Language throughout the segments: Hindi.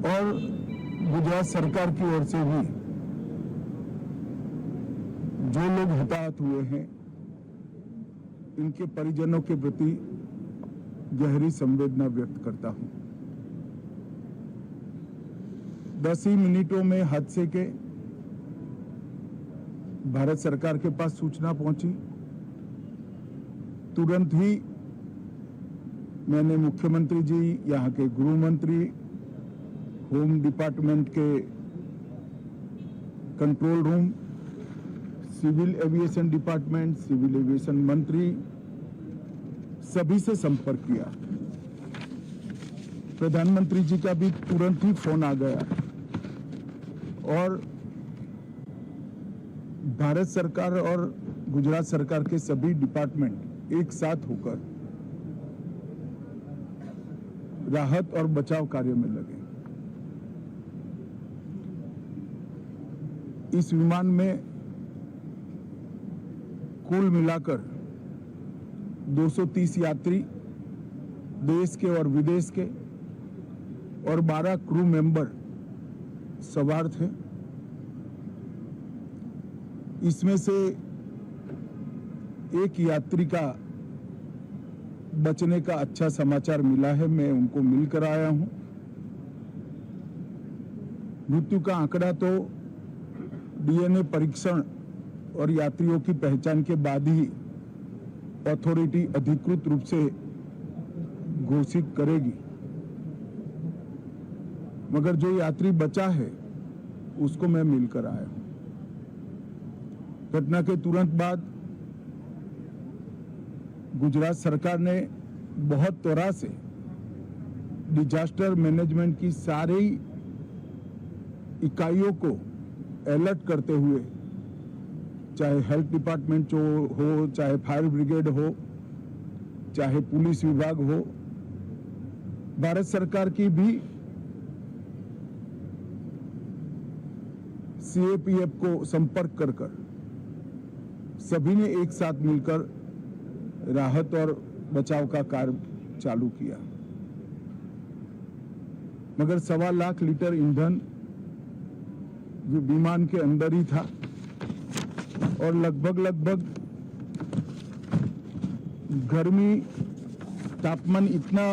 और गुजरात सरकार की ओर से भी जो लोग हताहत हुए हैं इनके परिजनों के प्रति गहरी संवेदना व्यक्त करता हूं। 10 ही मिनटों में हादसे के भारत सरकार के पास सूचना पहुंची। तुरंत ही मैंने मुख्यमंत्री जी, यहाँ के गृह मंत्री, होम डिपार्टमेंट के control room, civil aviation department, civil aviation मंत्री, सभी से संपर्क किया। प्रधानमंत्री जी का भी तुरंत ही फोन आ गया और भारत सरकार और गुजरात सरकार के सभी डिपार्टमेंट एक साथ होकर राहत और बचाव कार्य में लगे। इस विमान में कुल मिलाकर 230 यात्री देश के और विदेश के और 12 क्रू मेंबर सवार थे। इसमें से एक यात्री का बचने का अच्छा समाचार मिला है, मैं उनको मिलकर आया हूं। मृत्यु का आंकड़ा तो डीएनए परीक्षण और यात्रियों की पहचान के बाद ही अथॉरिटी अधिकृत रूप से घोषित करेगी, मगर जो यात्री बचा है उसको मैं मिलकर आया हूं। घटना के तुरंत बाद गुजरात सरकार ने बहुत त्वरा से डिजास्टर मैनेजमेंट की सारी इकाइयों को अलर्ट करते हुए, चाहे हेल्थ डिपार्टमेंट हो, चाहे फायर ब्रिगेड हो, चाहे पुलिस विभाग हो, भारत सरकार की भी सीएपीएफ को संपर्क कर सभी ने एक साथ मिलकर राहत और बचाव का कार्य चालू किया। मगर 1.25 लाख लीटर ईंधन विमान के अंदर ही था और लगभग गर्मी, तापमान इतना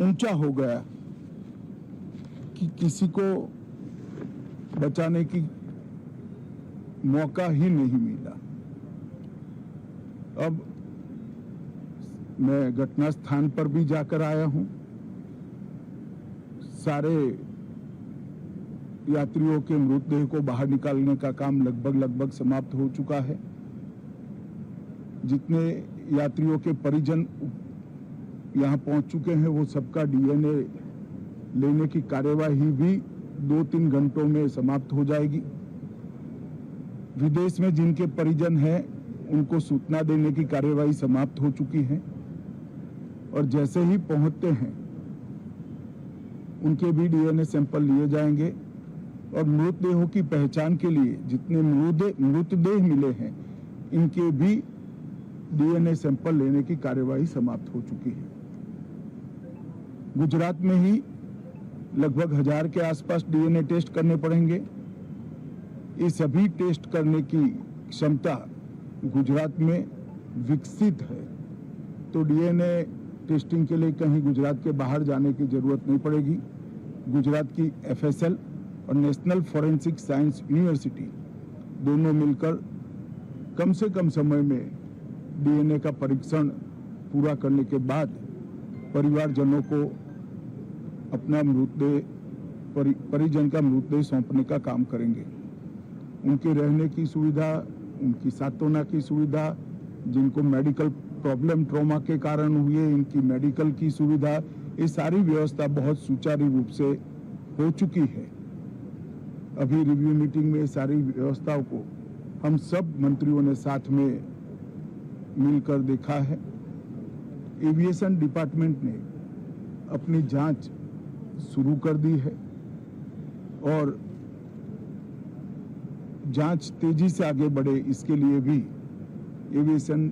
ऊंचा हो गया कि किसी को बचाने की मौका ही नहीं मिला। अब मैं घटना स्थान पर भी जाकर आया हूं। सारे यात्रियों के मृतदेह को बाहर निकालने का काम लगभग समाप्त हो चुका है। जितने यात्रियों के परिजन यहां पहुंच चुके हैं वो सबका डीएनए लेने की कार्यवाही भी 2-3 घंटों में समाप्त हो जाएगी। विदेश में जिनके परिजन हैं उनको सूचना देने की कार्यवाही समाप्त हो चुकी है और जैसे ही पहुंचते हैं उनके भी डीएनए सैंपल लिए जाएंगे और मृतदेहों की पहचान के लिए जितने मृतदेह मिले हैं इनके भी डीएनए सैंपल लेने की कार्यवाही समाप्त हो चुकी है। गुजरात में ही लगभग 1000 के आसपास डीएनए टेस्ट करने पड़ेंगे। ये सभी टेस्ट करने की क्षमता गुजरात में विकसित है, तो डीएनए टेस्टिंग के लिए कहीं गुजरात के बाहर जाने की जरूरत नहीं पड़ेगी। गुजरात की एफएसएल और नेशनल फॉरेंसिक साइंस यूनिवर्सिटी दोनों मिलकर कम से कम समय में डीएनए का परीक्षण पूरा करने के बाद परिवारजनों को अपना परिजन का मृतदेह सौंपने का काम करेंगे। उनके रहने की सुविधा, उनकी सांत्वना की सुविधा, जिनको मेडिकल प्रॉब्लम ट्रॉमा के कारण हुए इनकी मेडिकल की सुविधा, ये सारी व्यवस्था बहुत सुचारू रूप से हो चुकी है। अभी रिव्यू मीटिंग में सारी व्यवस्थाओं को हम सब मंत्रियों ने साथ में मिलकर देखा है। एविएशन डिपार्टमेंट ने अपनी जांच शुरू कर दी है और जांच तेजी से आगे बढ़े इसके लिए भी एविएशन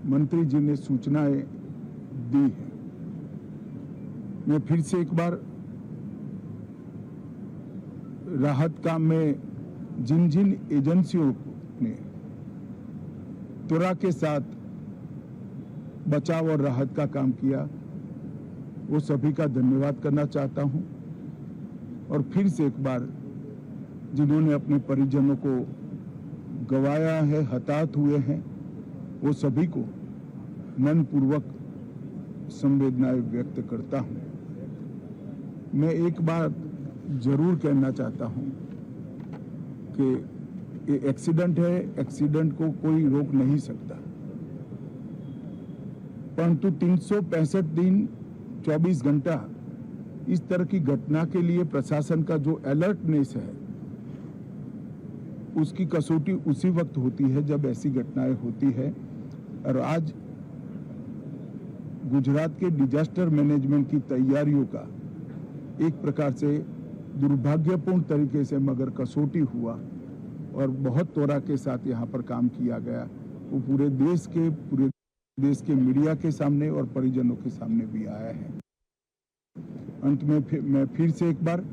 मंत्री जी ने सूचनाएं दी है। मैं फिर से एक बार राहत काम में जिन जिन एजेंसियों ने त्वरा के साथ बचाव और राहत का काम किया, वो सभी का धन्यवाद करना चाहता हूं। और फिर से एक बार जिन्होंने अपने परिजनों को गंवाया है, हताहत हुए हैं, वो सभी को मनपूर्वक संवेदनाएं व्यक्त करता हूं। मैं एक बात जरूर कहना चाहता हूं कि ये एक्सीडेंट है, एक्सीडेंट को कोई रोक नहीं सकता, परंतु 365 दिन 24 घंटा इस तरह की घटना के लिए प्रशासन का जो अलर्टनेस है, उसकी कसौटी उसी वक्त होती है जब ऐसी घटनाएं होती है। और आज गुजरात के डिजास्टर मैनेजमेंट की तैयारियों का एक प्रकार से दुर्भाग्यपूर्ण तरीके से मगर कसौटी हुआ और बहुत त्वरा के साथ यहाँ पर काम किया गया, वो पूरे देश के मीडिया के सामने और परिजनों के सामने भी आया है। अंत में मैं फिर से एक बार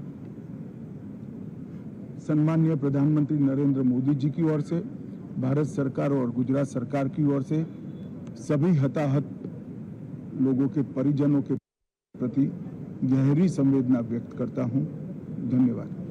सम्माननीय प्रधानमंत्री नरेंद्र मोदी जी की ओर से, भारत सरकार और गुजरात सरकार की ओर से सभी हताहत लोगों के परिजनों के प्रति गहरी संवेदना व्यक्त करता हूं। धन्यवाद।